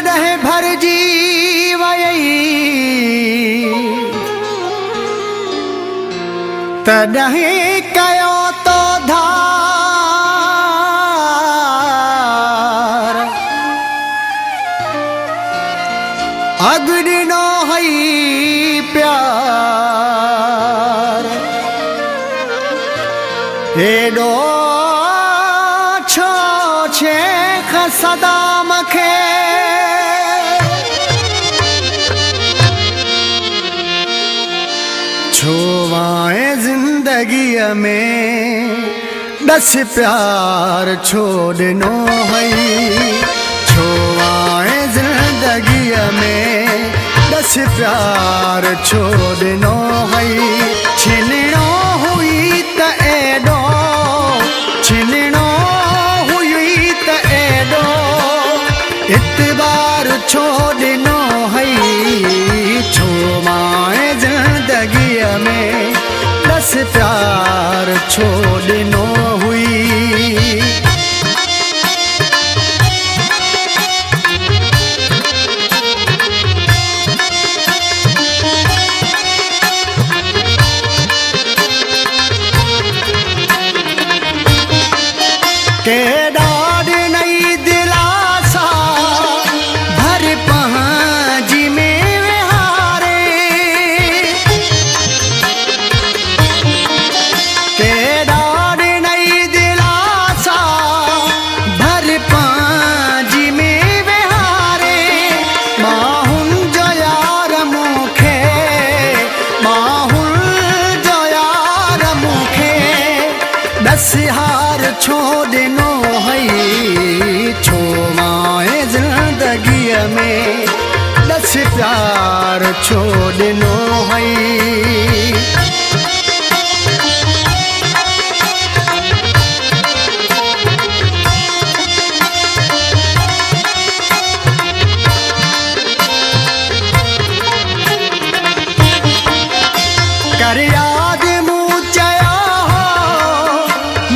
जॾहिं भरिजी वई तॾहिं कयो तो धार अॻु ॾिनो हई प्यार हेॾो छो शेख सदा मूंखे छो आए ज़िंदगीअ में ॾस प्यार छो ॾिनो हई छो आए ज़िंदगीअ में ॾस प्यार छो ॾिनो हई छिलणो हुई त एॾो छिलणो हुई त एॾो इतबार छो ॾिनो हई छो माए ज़िंदगीअ में ॾस प्यार छो ॾिनो हुई केॾा ॾिनई दिलासा भर पहांजी में विहारे केॾा ॾिनई दिलासा भर पहांजी में विहारे माहुनि जो यार मूंखे माहुनि जो यार मूंखे ॾस हार छो ॾिनो हई छो माए ज़िंदगीअ में ॾस प्यार छो ॾिनो हई कर याद मूं चया हो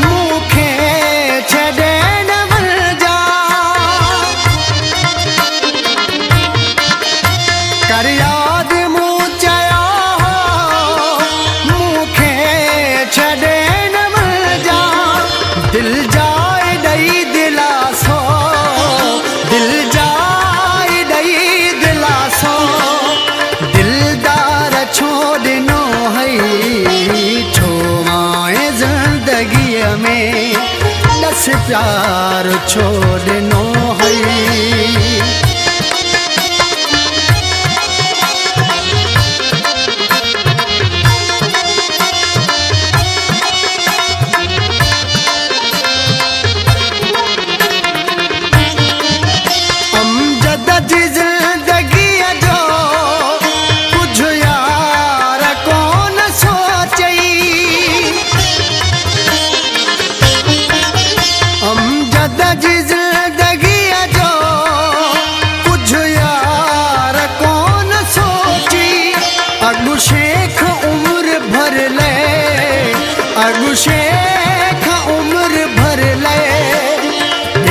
मूंखे छॾे न वञिजा कर याद मूं चया हो मूंखे छॾे न वञिजा दिल जाए ॾई दिलासो दिल जाए ॾई दिलासो दिलदार छो ॾिनो हई छो माए ज़िंदगीअ में ॾस प्यार छो ॾिनो हई अमजद जी ज़िंदगीअ जो कुझु यार कोन सोचई अमजद जी ज़िंदगीअ जो कुझु यार कोन सोची अॻु शेख उम्र भर ले अॻु शेख उम्र भर ले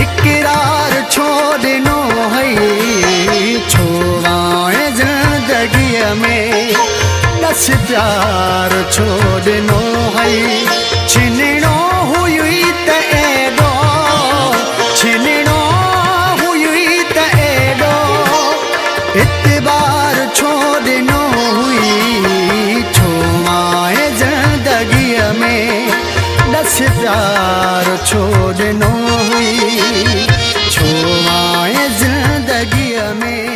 इक़रार छो ॾिनो हई छो आए ज़िंदगीअ में ॾस प्यार छो ॾिनो हई छिलणो हुई त एॾो छिलणो हुई त एॾो इतबार छो ॾिनो हुई छो आए ज़िंदगीअ में ॾस प्यार छो ॾिनो हुई छो आए ज़िंदगीअ में